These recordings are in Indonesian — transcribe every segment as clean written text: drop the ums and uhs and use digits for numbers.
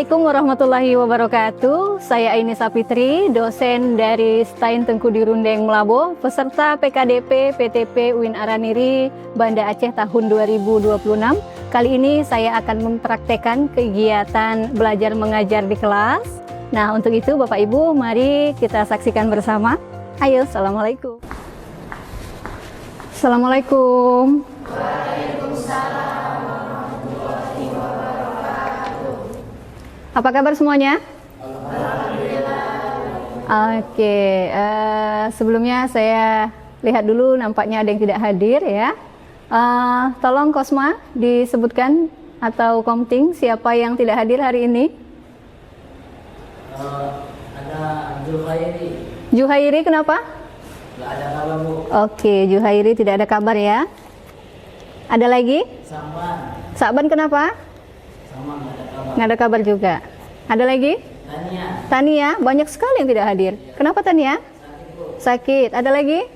Assalamualaikum warahmatullahi wabarakatuh. Saya Aini Sapitri, dosen dari STAIN Tengku di Rundeng Melabo, peserta PKDP PTP UIN Araniri Banda Aceh tahun 2026. Kali ini saya akan mempraktekkan kegiatan belajar mengajar di kelas. Nah, untuk itu Bapak Ibu, mari kita saksikan bersama. Ayo, Assalamualaikum. Assalamualaikum. Waalaikumsalam. Apa kabar semuanya? Alhamdulillah. Oke, sebelumnya saya lihat dulu nampaknya ada yang tidak hadir ya. Tolong Kosma disebutkan atau Komting siapa yang tidak hadir hari ini? Ada Juhairi. Juhairi kenapa? Nggak ada kabar, Bu. Oke, Juhairi tidak ada kabar ya. Ada lagi? Saban. Saban kenapa? Sama nggak ada kabar. Nggak ada kabar juga. Ada lagi? Tania. Tania, banyak sekali yang tidak hadir. Kenapa Tania? Sakit, Bu. Sakit. Ada lagi?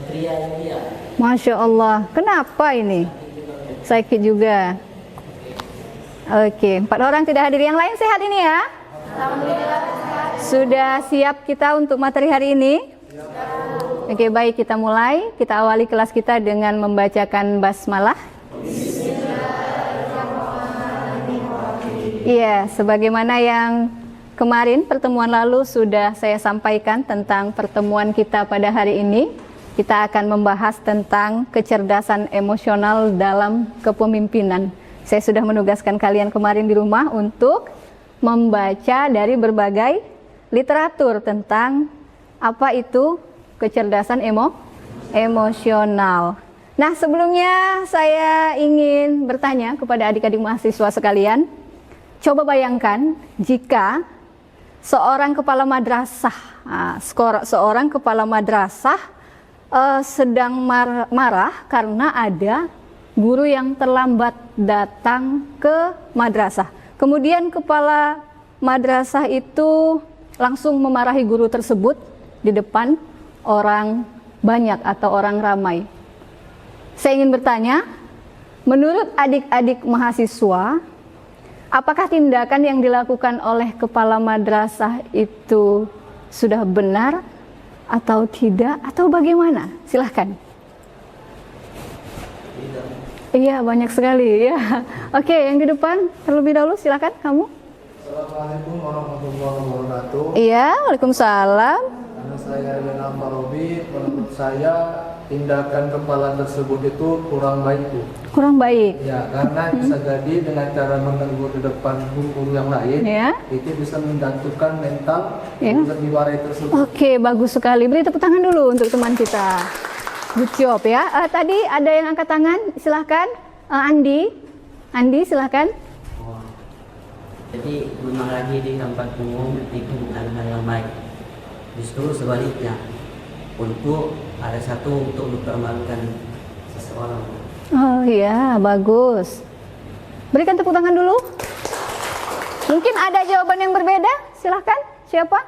Tria Yulia. Masya Allah. Kenapa ini? Sakit juga. Oke, 4 orang tidak hadir. Yang lain sehat ini ya? Alhamdulillah. Sudah siap kita untuk materi hari ini? Oke, baik, kita mulai. Kita awali kelas kita dengan membacakan basmalah. Iya, sebagaimana yang kemarin pertemuan lalu sudah saya sampaikan tentang pertemuan kita pada hari ini, kita akan membahas tentang kecerdasan emosional dalam kepemimpinan. Saya sudah menugaskan kalian kemarin di rumah untuk membaca dari berbagai literatur tentang apa itu kecerdasan emosional. Nah, sebelumnya saya ingin bertanya kepada adik-adik mahasiswa sekalian. Coba bayangkan jika seorang kepala madrasah, seorang kepala madrasah sedang marah karena ada guru yang terlambat datang ke madrasah. Kemudian kepala madrasah itu langsung memarahi guru tersebut di depan orang banyak atau orang ramai. Saya ingin bertanya, menurut adik-adik mahasiswa, apakah tindakan yang dilakukan oleh kepala madrasah itu sudah benar atau tidak atau bagaimana? Silahkan. Tidak. Iya, banyak sekali ya. Oke, yang di depan terlebih dahulu silahkan kamu. Assalamualaikum warahmatullahi wabarakatuh. Iya, waalaikumsalam. Nama saya Yana Marobi. Menurut saya tindakan kepala tersebut itu kurang baik, Bu. Kurang baik. Ya, karena bisa jadi dengan cara mengganggu di depan guru yang lain, Ya. itu bisa menjatuhkan mental Ya. guru yang diwarai tersebut. Oke, bagus sekali. Beri tepuk tangan dulu untuk teman kita. Good job ya. Tadi ada yang angkat tangan, silahkan. Andi, silahkan. Jadi memang lagi di tempat umum itu bukan hal yang baik. Justru sebaliknya, untuk ada satu untuk mempermalukan seseorang. Oh iya, bagus. Berikan tepuk tangan dulu. Mungkin ada jawaban yang berbeda, silahkan. Siapa?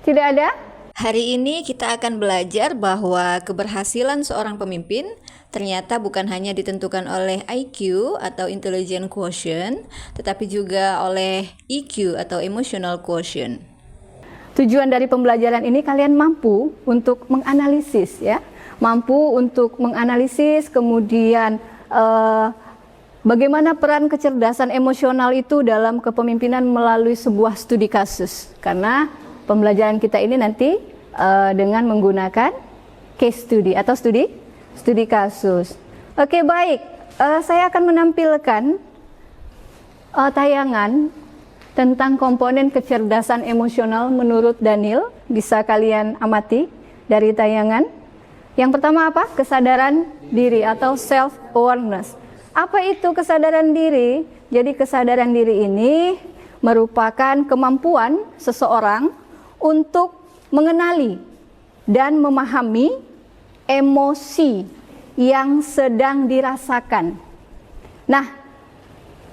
Tidak ada? Hari ini kita akan belajar bahwa keberhasilan seorang pemimpin ternyata bukan hanya ditentukan oleh IQ atau intelligence quotient, tetapi juga oleh EQ atau emotional quotient. Tujuan dari pembelajaran ini kalian mampu untuk menganalisis ya, mampu untuk menganalisis kemudian bagaimana peran kecerdasan emosional itu dalam kepemimpinan melalui sebuah studi kasus. Karena pembelajaran kita ini nanti dengan menggunakan case study atau studi kasus. Oke, baik. Saya akan menampilkan tayangan tentang komponen kecerdasan emosional menurut Daniel. Bisa kalian amati dari tayangan. Yang pertama apa? Kesadaran diri atau self-awareness. Apa itu kesadaran diri? Jadi kesadaran diri ini merupakan kemampuan seseorang untuk mengenali dan memahami emosi yang sedang dirasakan. Nah,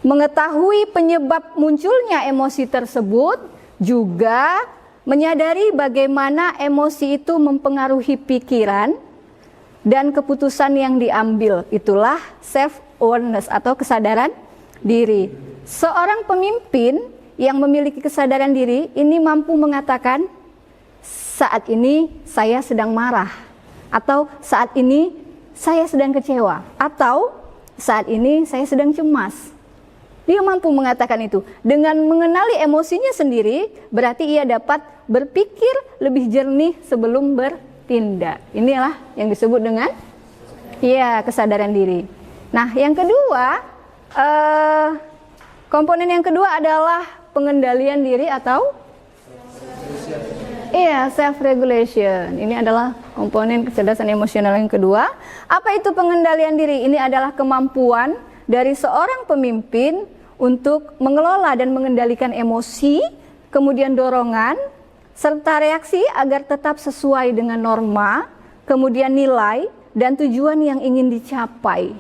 mengetahui penyebab munculnya emosi tersebut juga menyadari bagaimana emosi itu mempengaruhi pikiran dan keputusan yang diambil. Itulah self-awareness atau kesadaran diri. Seorang pemimpin yang memiliki kesadaran diri ini mampu mengatakan, saat ini saya sedang marah, atau saat ini saya sedang kecewa, atau saat ini saya sedang cemas. Dia mampu mengatakan itu. Dengan mengenali emosinya sendiri, berarti ia dapat berpikir lebih jernih sebelum bertindak. Inilah yang disebut dengan kesadaran diri. Nah, yang kedua, komponen yang kedua adalah pengendalian diri atau self-regulation. Ini adalah komponen kecerdasan emosional yang kedua. Apa itu pengendalian diri? Ini adalah kemampuan dari seorang pemimpin untuk mengelola dan mengendalikan emosi, kemudian dorongan, serta reaksi agar tetap sesuai dengan norma, kemudian nilai dan tujuan yang ingin dicapai.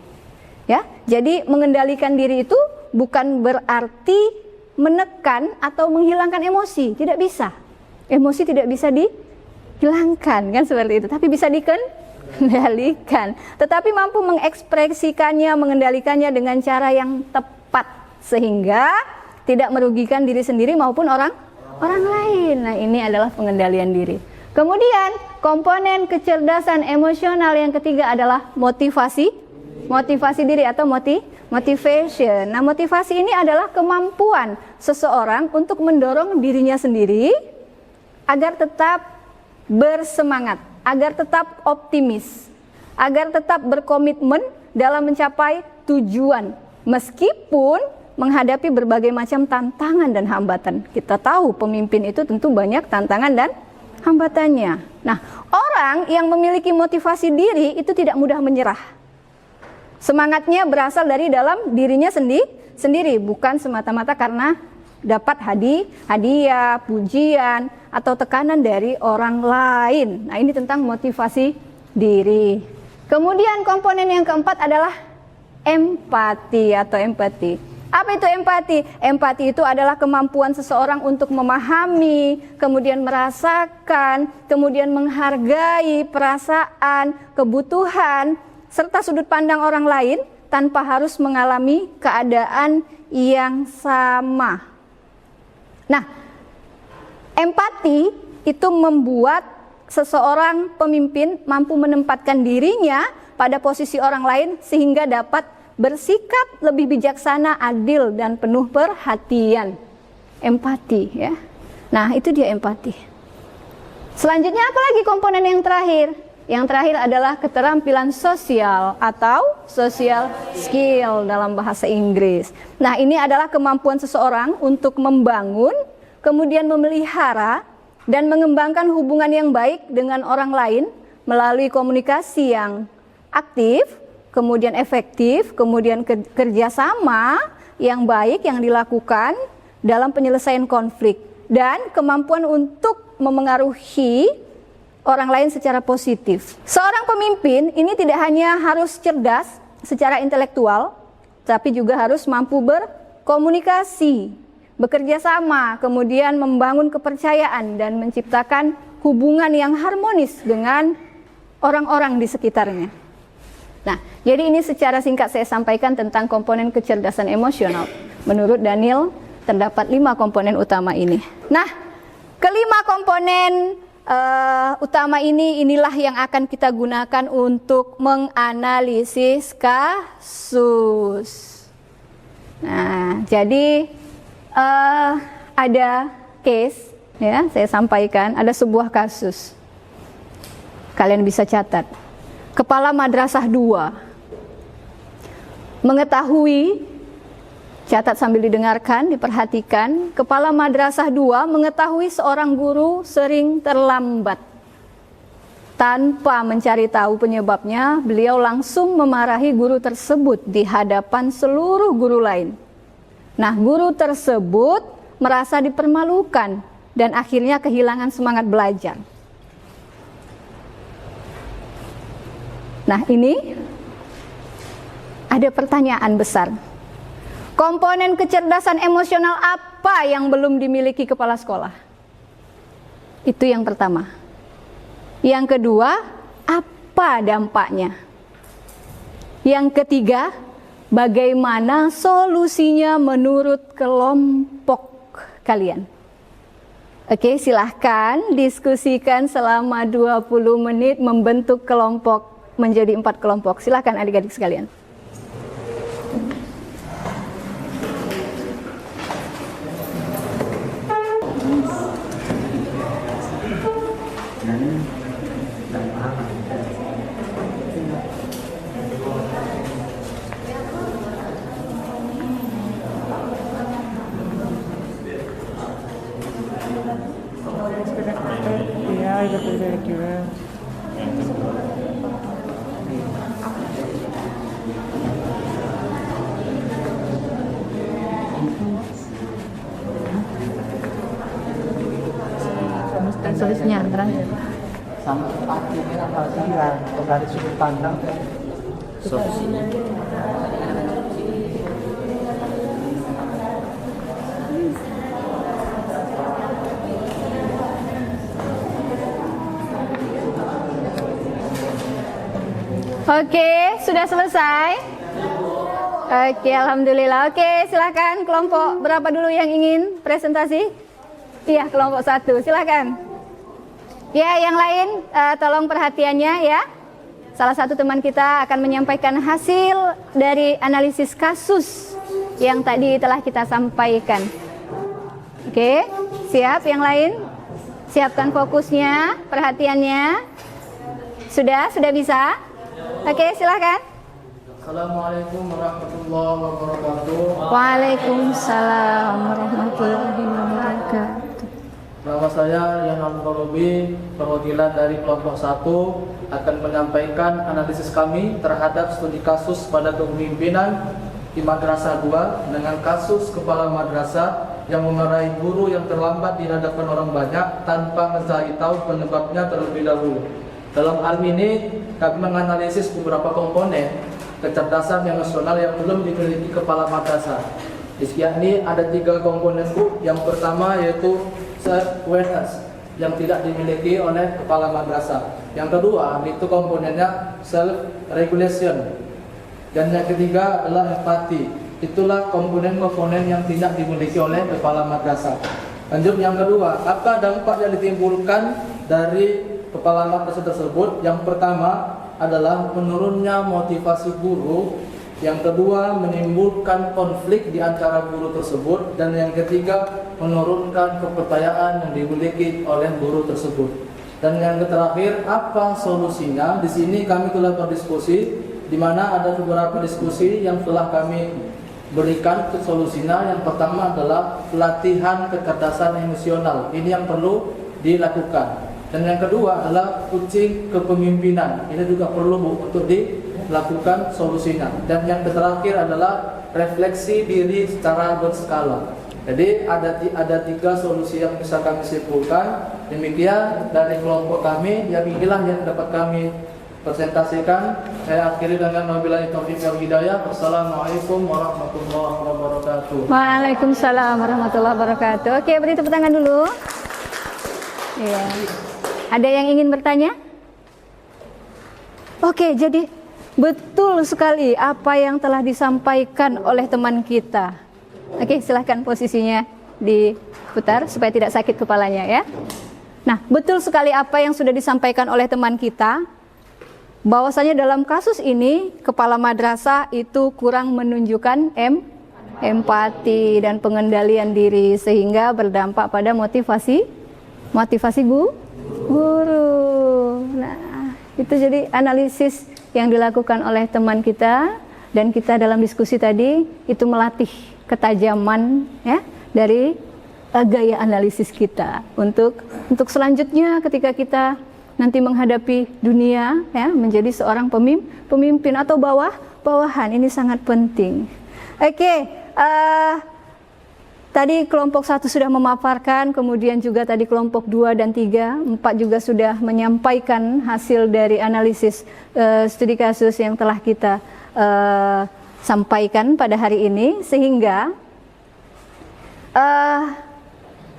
Ya, jadi mengendalikan diri itu bukan berarti menekan atau menghilangkan emosi, tidak bisa. Emosi tidak bisa dihilangkan, kan seperti itu, tapi bisa dikendalikan. Tetapi mampu mengekspresikannya, mengendalikannya dengan cara yang tepat sehingga tidak merugikan diri sendiri maupun orang lain. Nah, ini adalah pengendalian diri. Kemudian komponen kecerdasan emosional yang ketiga adalah motivasi diri atau motivation. Nah, motivasi ini adalah kemampuan seseorang untuk mendorong dirinya sendiri agar tetap bersemangat, agar tetap optimis, agar tetap berkomitmen dalam mencapai tujuan meskipun menghadapi berbagai macam tantangan dan hambatan. Kita tahu pemimpin itu tentu banyak tantangan dan hambatannya. Nah, orang yang memiliki motivasi diri itu tidak mudah menyerah. Semangatnya berasal dari dalam dirinya sendiri, bukan semata-mata karena dapat hadiah, pujian, atau tekanan dari orang lain. Nah, ini tentang motivasi diri. Kemudian komponen yang keempat adalah empati atau empati. Apa itu empati? Empati itu adalah kemampuan seseorang untuk memahami, kemudian merasakan, kemudian menghargai perasaan, kebutuhan, serta sudut pandang orang lain tanpa harus mengalami keadaan yang sama. Nah, empati itu membuat seseorang pemimpin mampu menempatkan dirinya pada posisi orang lain sehingga dapat bersikap lebih bijaksana, adil, dan penuh perhatian. Empati, ya. Nah, itu dia empati. Selanjutnya apa lagi komponen yang terakhir? Yang terakhir adalah keterampilan sosial atau social skill dalam bahasa Inggris. Nah, ini adalah kemampuan seseorang untuk membangun, kemudian memelihara, dan mengembangkan hubungan yang baik dengan orang lain melalui komunikasi yang aktif, kemudian efektif, kemudian kerjasama yang baik yang dilakukan dalam penyelesaian konflik, dan kemampuan untuk memengaruhi orang lain secara positif. Seorang pemimpin ini tidak hanya harus cerdas secara intelektual, tapi juga harus mampu berkomunikasi, bekerja sama, kemudian membangun kepercayaan dan menciptakan hubungan yang harmonis dengan orang-orang di sekitarnya. Nah, jadi ini secara singkat saya sampaikan tentang komponen kecerdasan emosional. Menurut Daniel, terdapat 5 komponen utama ini. Nah, kelima komponen utama inilah yang akan kita gunakan untuk menganalisis kasus. Nah, jadi ada case, ya, saya sampaikan, ada sebuah kasus. Kalian bisa catat. Kepala Madrasah 2 mengetahui, catat sambil didengarkan, diperhatikan. Kepala Madrasah 2 mengetahui seorang guru sering terlambat. Tanpa mencari tahu penyebabnya, beliau langsung memarahi guru tersebut di hadapan seluruh guru lain. Nah, guru tersebut merasa dipermalukan dan akhirnya kehilangan semangat belajar. Nah, ini ada pertanyaan besar. Komponen kecerdasan emosional apa yang belum dimiliki kepala sekolah? Itu yang pertama. Yang kedua, apa dampaknya? Yang ketiga, bagaimana solusinya menurut kelompok kalian. Oke, silahkan diskusikan selama 20 menit membentuk kelompok menjadi 4 kelompok. Silahkan adik-adik sekalian. Solusinya terakhir. Sama ini apa sih dari sudut pandang Solusinya Oke, sudah selesai? Oke, alhamdulillah. Oke, silakan kelompok berapa dulu yang ingin presentasi? Iya, kelompok 1, silakan. Ya, yang lain tolong perhatiannya ya. Salah satu teman kita akan menyampaikan hasil dari analisis kasus yang tadi telah kita sampaikan. Oke, siap yang lain? Siapkan fokusnya, perhatiannya. Sudah bisa? Oke, silakan. Assalamualaikum warahmatullahi wabarakatuh. Waalaikumsalam warahmatullahi wabarakatuh. Nama saya Yanal Korobi, perwakilan dari kelompok 1 akan menyampaikan analisis kami terhadap studi kasus pada kepemimpinan di Madrasah 2 dengan kasus kepala madrasah yang memarahi guru yang terlambat di hadapan orang banyak tanpa mencari tahu penyebabnya terlebih dahulu. Dalam hal ini, kami menganalisis beberapa komponen kecerdasan emosional yang belum dimiliki kepala madrasah. Yakni ada 3 komponen Bu. Yang pertama yaitu self-awareness yang tidak dimiliki oleh kepala madrasah. Yang kedua itu komponennya self-regulation. Dan yang ketiga adalah empati. Itulah komponen-komponen yang tidak dimiliki oleh kepala madrasah. Lanjut yang kedua, apa dampak yang ditimbulkan dari kepala madrasah tersebut? Yang pertama adalah menurunnya motivasi guru. Yang kedua, menimbulkan konflik di antara guru tersebut. Dan yang ketiga, menurunkan kepercayaan yang dimiliki oleh guru tersebut. Dan yang terakhir, apa solusinya? Di sini kami telah berdiskusi, di mana ada beberapa diskusi yang telah kami berikan ke solusinya. Yang pertama adalah pelatihan kecerdasan emosional. Ini yang perlu dilakukan. Dan yang kedua adalah coaching kepemimpinan. Ini juga perlu untuk dilakukan solusinya. Dan yang terakhir adalah refleksi diri secara berskala. Jadi ada 3 solusi yang bisa kami simpulkan. Demikian dari kelompok kami. Yang inilah yang dapat kami presentasikan. Saya akhiri dengan wabillahi taufiq wal hidayah. Wassalamualaikum warahmatullahi wabarakatuh. Waalaikumsalam warahmatullahi wabarakatuh. Oke, beri tepuk tangan dulu. Iya. Ada yang ingin bertanya? Oke, jadi betul sekali apa yang telah disampaikan oleh teman kita. Oke, silahkan posisinya diputar supaya tidak sakit kepalanya ya. Nah, betul sekali apa yang sudah disampaikan oleh teman kita, bahwasanya dalam kasus ini kepala madrasah itu kurang menunjukkan empati dan pengendalian diri, sehingga berdampak pada motivasi guru. Nah, itu jadi analisis yang dilakukan oleh teman kita, dan kita dalam diskusi tadi itu melatih ketajaman ya dari gaya analisis kita untuk selanjutnya ketika kita nanti menghadapi dunia ya, menjadi seorang pemimpin atau bawahan. Ini sangat penting. Oke, tadi kelompok 1 sudah memaparkan, kemudian juga tadi kelompok 2 dan 3, 4 juga sudah menyampaikan hasil dari analisis studi kasus yang telah kita sampaikan pada hari ini. Sehingga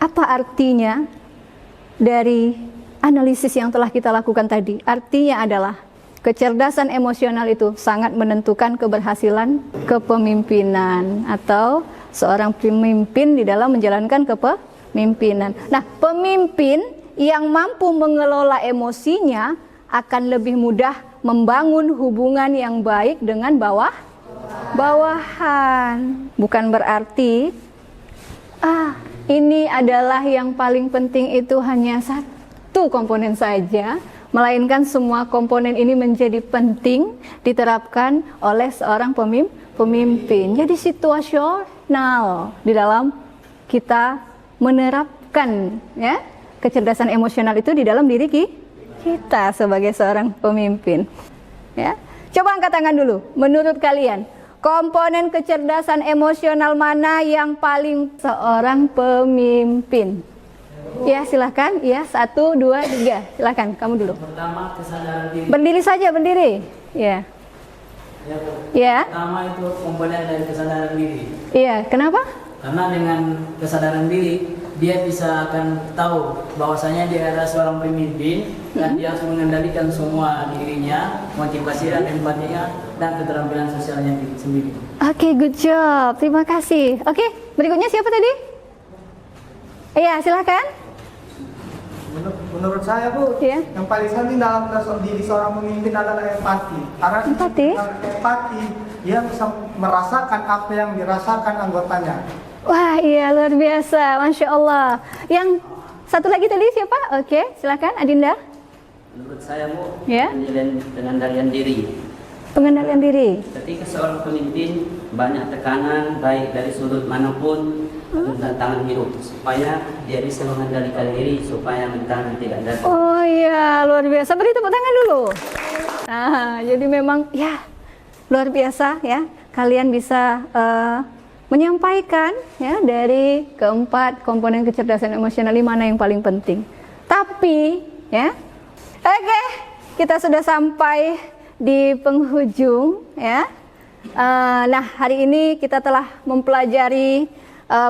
apa artinya dari analisis yang telah kita lakukan tadi? Artinya adalah kecerdasan emosional itu sangat menentukan keberhasilan kepemimpinan atau seorang pemimpin di dalam menjalankan kepemimpinan. Nah, pemimpin yang mampu mengelola emosinya akan lebih mudah membangun hubungan yang baik dengan bawahan. Bukan berarti ini adalah yang paling penting, itu hanya satu komponen saja, melainkan semua komponen ini menjadi penting diterapkan oleh seorang pemimpin. Jadi situasional di dalam kita menerapkan ya kecerdasan emosional itu di dalam diri kita sebagai seorang pemimpin. Ya, coba angkat tangan dulu. Menurut kalian, komponen kecerdasan emosional mana yang paling seorang pemimpin? Ya, silahkan. Ya, 1, 2, 3. Silahkan, kamu dulu. Pertama, kesadaran diri. Berdiri saja, berdiri. Ya. Ya. Pertama itu komponen dari kesadaran diri. Iya, kenapa? Karena dengan kesadaran diri, dia bisa akan tahu bahwasanya dia adalah seorang pemimpin dan dia harus mengendalikan semua dirinya, motivasi dan empatinya dan keterampilan sosialnya sendiri. Oke, good job. Terima kasih. Oke, berikutnya siapa tadi? Iya, silahkan. Menurut saya, Bu, Iya. yang paling penting dalam diri seorang pemimpin adalah empati. Karena Empati? empati, dia bisa merasakan apa yang dirasakan anggotanya. Wah, iya, luar biasa. Masya Allah. Yang satu lagi tadi siapa? Oke, silakan Adinda. Menurut saya, Bu, Ya. pengendalian diri. Pengendalian diri. Ketika seorang pemimpin banyak tekanan baik dari sudut manapun tentang tantangan hidup, supaya dia bisa mengendalikan diri supaya mental tidak datang. Oh iya, luar biasa. Beri tepuk tangan dulu. Nah, jadi memang ya luar biasa ya. Kalian bisa menyampaikan ya dari keempat komponen kecerdasan emosional ini mana yang paling penting. Tapi ya, oke, kita sudah sampai di penghujung ya. Nah, hari ini kita telah mempelajari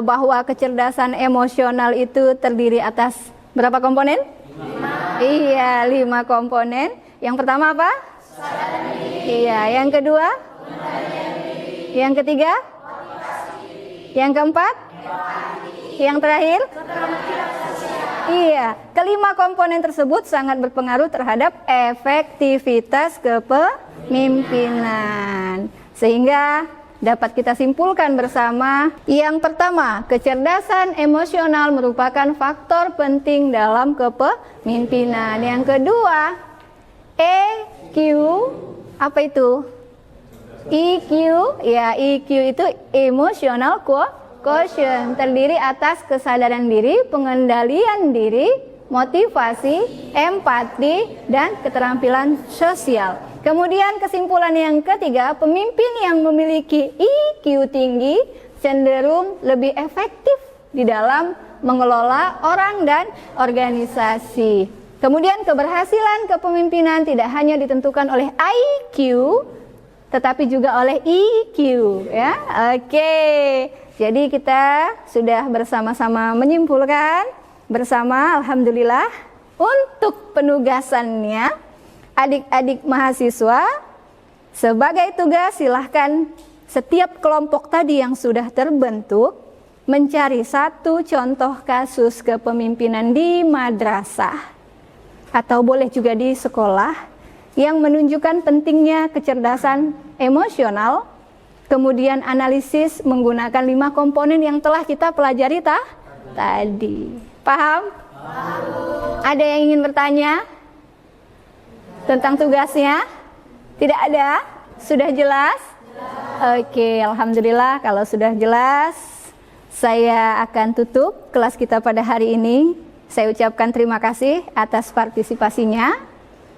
bahwa kecerdasan emosional itu terdiri atas berapa komponen? 5. Iya, 5 komponen. Yang pertama apa? Kesadaran diri. Iya, yang kedua? Diri. Yang ketiga? Motivasi. Yang keempat? Empati. Yang terakhir? Keterampilan sosial. Iya, kelima komponen tersebut sangat berpengaruh terhadap efektivitas kepemimpinan. Sehingga dapat kita simpulkan bersama, yang pertama, kecerdasan emosional merupakan faktor penting dalam kepemimpinan. Yang kedua, EQ, apa itu? EQ, ya EQ itu emotional quotient, terdiri atas kesadaran diri, pengendalian diri, motivasi, empati, dan keterampilan sosial. Kemudian kesimpulan yang ketiga, pemimpin yang memiliki EQ tinggi cenderung lebih efektif di dalam mengelola orang dan organisasi. Kemudian keberhasilan kepemimpinan tidak hanya ditentukan oleh IQ, tetapi juga oleh EQ ya. Oke. Jadi kita sudah bersama-sama menyimpulkan bersama, alhamdulillah, untuk penugasannya adik-adik mahasiswa, sebagai tugas silahkan setiap kelompok tadi yang sudah terbentuk mencari satu contoh kasus kepemimpinan di madrasah atau boleh juga di sekolah yang menunjukkan pentingnya kecerdasan emosional, kemudian analisis menggunakan 5 komponen yang telah kita pelajari tadi. Paham? Ada yang ingin bertanya tentang tugasnya? Tidak ada? Sudah jelas? Oke, alhamdulillah kalau sudah jelas. Saya akan tutup kelas kita pada hari ini. Saya ucapkan terima kasih atas partisipasinya.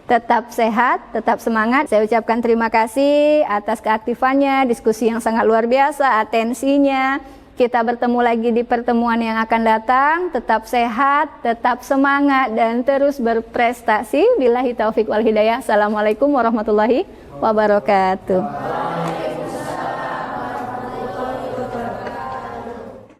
Tetap sehat, tetap semangat. Saya ucapkan terima kasih atas keaktifannya, diskusi yang sangat luar biasa, atensinya. Kita bertemu lagi di pertemuan yang akan datang. Tetap sehat, tetap semangat, dan terus berprestasi. Billahi taufiq wal hidayah. Assalamualaikum warahmatullahi wabarakatuh.